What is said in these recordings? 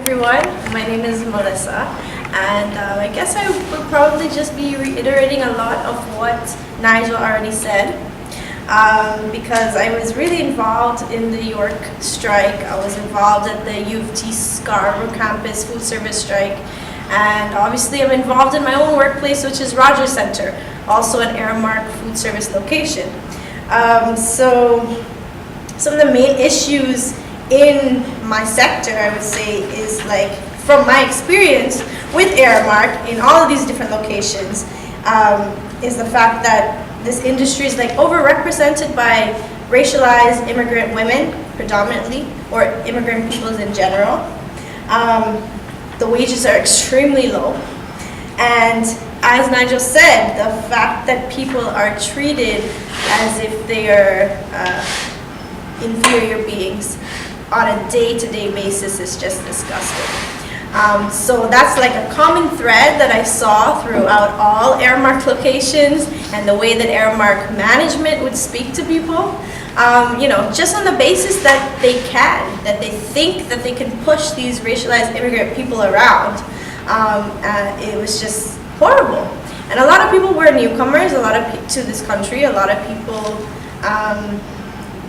everyone. My name is Melissa, and I guess I would probably just be reiterating a lot of what Nigel already said, because I was really involved in the York strike. I was involved at the U of T Scarborough campus food service strike, and obviously I'm involved in my own workplace, which is Rogers Centre, also an Aramark food service location. So some of the main issues in my sector, I would say, is like, from my experience with Aramark in all of these different locations, is the fact that this industry is like overrepresented by racialized immigrant women predominantly, or immigrant peoples in general. The wages are extremely low, and as Nigel said, the fact that people are treated as if they are inferior beings on a day-to-day basis is just disgusting. So that's like a common thread that I saw throughout all Aramark locations, and the way that Aramark management would speak to people, you know, just on the basis that they think that they can push these racialized immigrant people around. It was just horrible. And a lot of people were newcomers, to this country. A lot of people,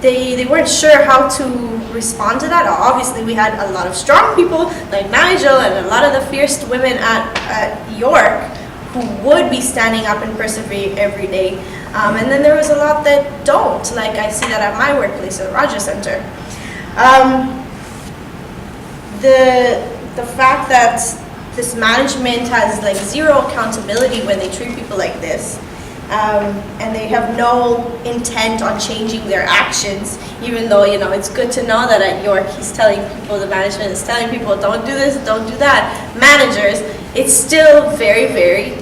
they weren't sure how to respond to that. Obviously, we had a lot of strong people like Nigel and a lot of the fierce women at York who would be standing up and persevering every day. And then there was a lot that don't, like I see that at my workplace at Rogers Centre. The fact that this management has like zero accountability when they treat people like this, and they have no intent on changing their actions, even though, you know, it's good to know that at York he's telling people, the management is telling people, don't do this, don't do that. Managers, it's still very, very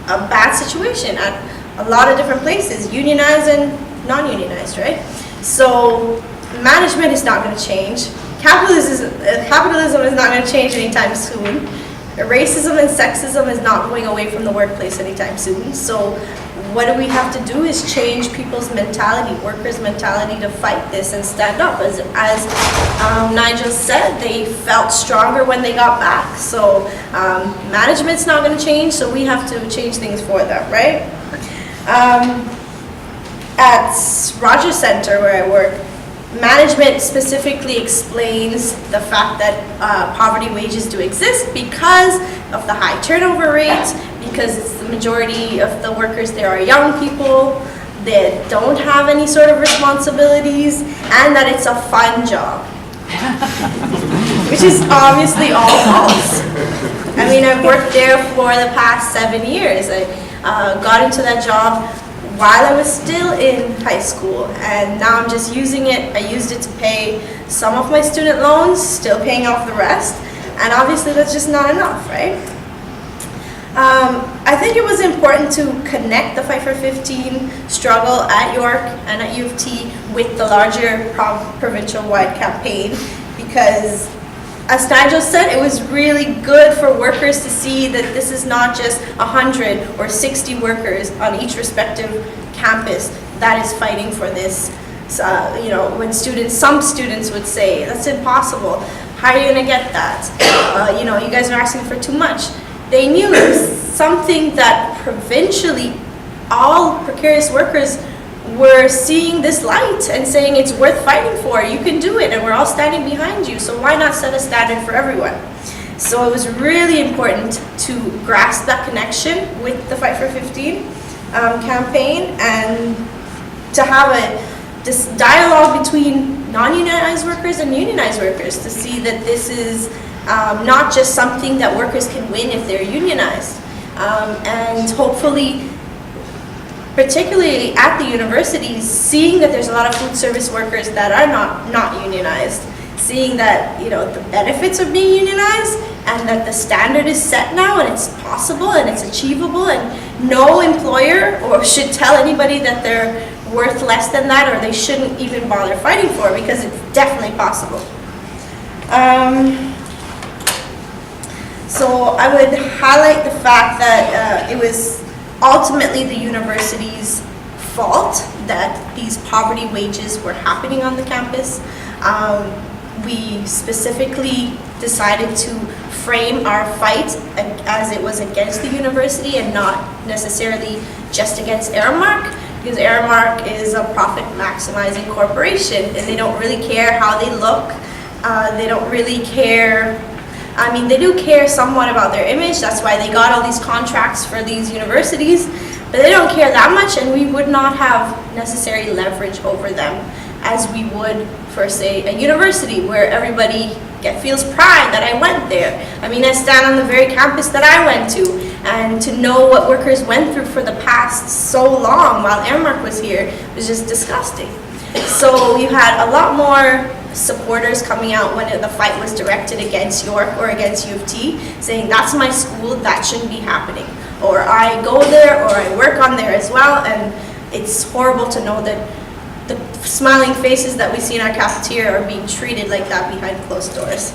a bad situation at a lot of different places, unionized and non-unionized, right? So management is not going to change. Capitalism is not going to change anytime soon. Racism and sexism is not going away from the workplace anytime soon. So what do we have to do is change people's mentality, workers' mentality, to fight this and stand up. As Nigel said, they felt stronger when they got back. So management's not going to change, so we have to change things for them, right? At Rogers Centre, where I work, management specifically explains the fact that poverty wages do exist because of the high turnover rate, because it's the majority of the workers there are young people that don't have any sort of responsibilities, and that it's a fun job. Which is obviously all false. I mean, I've worked there for the past 7 years. I got into that job while I was still in high school, and now I'm just using it. I used it to pay some of my student loans, still paying off the rest, and obviously that's just not enough, right? I think it was important to connect the Fight for 15 struggle at York and at U of T with the larger provincial-wide campaign, because as Nigel said, it was really good for workers to see that this is not just 100 or 60 workers on each respective campus that is fighting for this. You know, when some students would say, that's impossible, how are you going to get that? You know, you guys are asking for too much. They knew something that provincially all precarious workers were seeing this light and saying it's worth fighting for. You can do it, and we're all standing behind you, so why not set a standard for everyone? So it was really important to grasp that connection with the Fight for 15 campaign, and to have this dialogue between non-unionized workers and unionized workers to see that this is not just something that workers can win if they're unionized. And hopefully, particularly at the universities, seeing that there's a lot of food service workers that are not unionized, seeing that, you know, the benefits of being unionized, and that the standard is set now and it's possible and it's achievable, and no employer should tell anybody that they're worth less than that, or they shouldn't even bother fighting for it, because it's definitely possible. So I would highlight the fact that it was ultimately the university's fault that these poverty wages were happening on the campus. We specifically decided to frame our fight as it was against the university and not necessarily just against Aramark, because Aramark is a profit maximizing corporation and they don't really care how they look. They don't really care. I mean, they do care somewhat about their image. That's why they got all these contracts for these universities, but they don't care that much, and we would not have necessary leverage over them as we would for, say, a university where everybody feels pride that I went there. I mean, I stand on the very campus that I went to, and to know what workers went through for the past so long while Aramark was here was just disgusting. So you had a lot more supporters coming out when the fight was directed against York or against U of T, saying that's my school, that shouldn't be happening. Or I go there, or I work on there as well, and it's horrible to know that the smiling faces that we see in our cafeteria are being treated like that behind closed doors.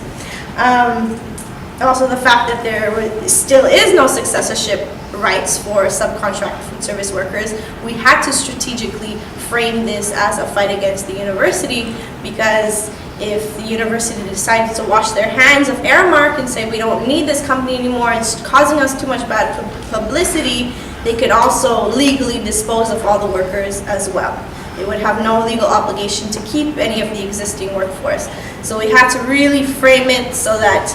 Also the fact that there still is no successorship rights for subcontract food service workers. We had to strategically frame this as a fight against the university, because if the university decided to wash their hands of Aramark and say we don't need this company anymore, it's causing us too much bad publicity, they could also legally dispose of all the workers as well. They would have no legal obligation to keep any of the existing workforce. So we had to really frame it so that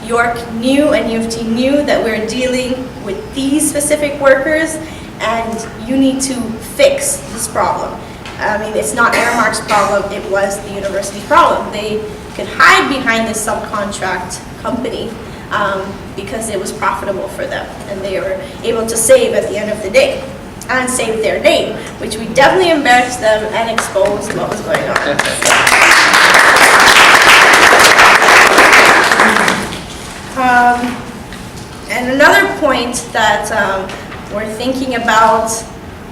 York knew and U of T knew that we're dealing with these specific workers and you need to fix this problem. I mean, it's not Aramark's problem, it was the university's problem. They could hide behind this subcontract company because it was profitable for them and they were able to save at the end of the day and save their name, which we definitely embarrassed them and exposed what was going on. And another point that we're thinking about,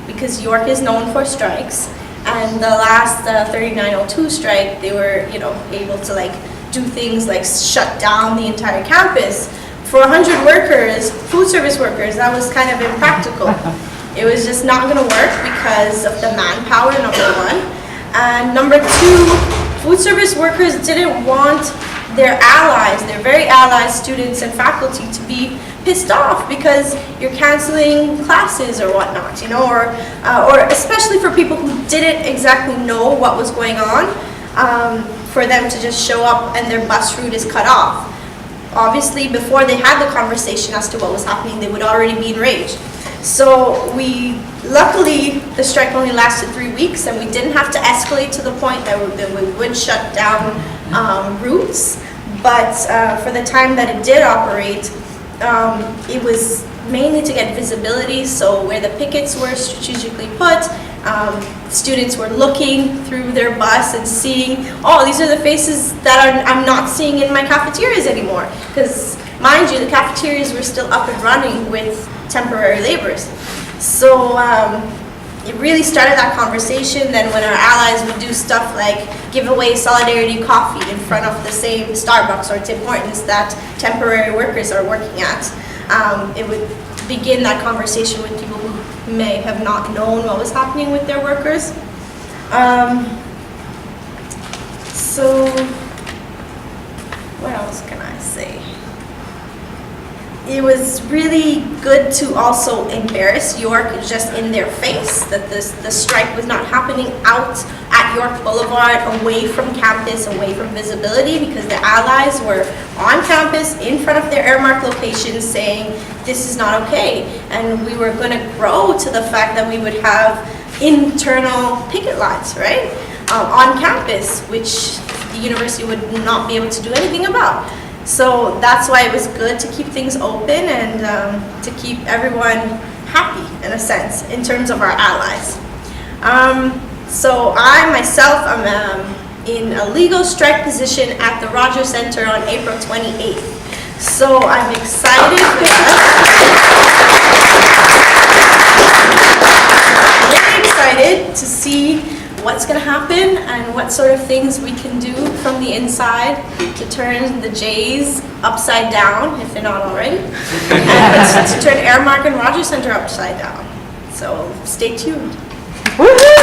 because York is known for strikes, and the last 3902 strike, they were, able to do things like shut down the entire campus. For 100 workers, food service workers, that was kind of impractical. It was just not going to work because of the manpower, number one. And number two, food service workers didn't want their allies, their very allies, students and faculty, to be pissed off because you're canceling classes or whatnot, or especially for people who didn't exactly know what was going on, for them to just show up and their bus route is cut off. Obviously, before they had the conversation as to what was happening, they would already be enraged. So luckily, the strike only lasted 3 weeks, and we didn't have to escalate to the point that we would shut down routes. But for the time that it did operate, it was mainly to get visibility. So where the pickets were strategically put, students were looking through their bus and seeing, oh, these are the faces that I'm not seeing in my cafeterias anymore. Because mind you, the cafeterias were still up and running with temporary laborers. So it really started that conversation. Then when our allies would do stuff like give away solidarity coffee in front of the same Starbucks or Tim Hortons that temporary workers are working at, it would begin that conversation with people who may have not known what was happening with their workers. So what else can I say? It was really good to also embarrass York just in their face, that the strike was not happening out at York Boulevard, away from campus, away from visibility, because the allies were on campus in front of their Aramark locations saying this is not okay. And we were going to grow to the fact that we would have internal picket lines, right, on campus, which the university would not be able to do anything about. So that's why it was good to keep things open and to keep everyone happy, in a sense, in terms of our allies. So I myself am in a legal strike position at the Rogers Center on April 28th. So I'm excited for that. Really excited to see what's going to happen and what sort of things we can do from the inside to turn the Jays upside down, if they're not already, and to turn Aramark and Rogers Center upside down. So stay tuned. Woohoo!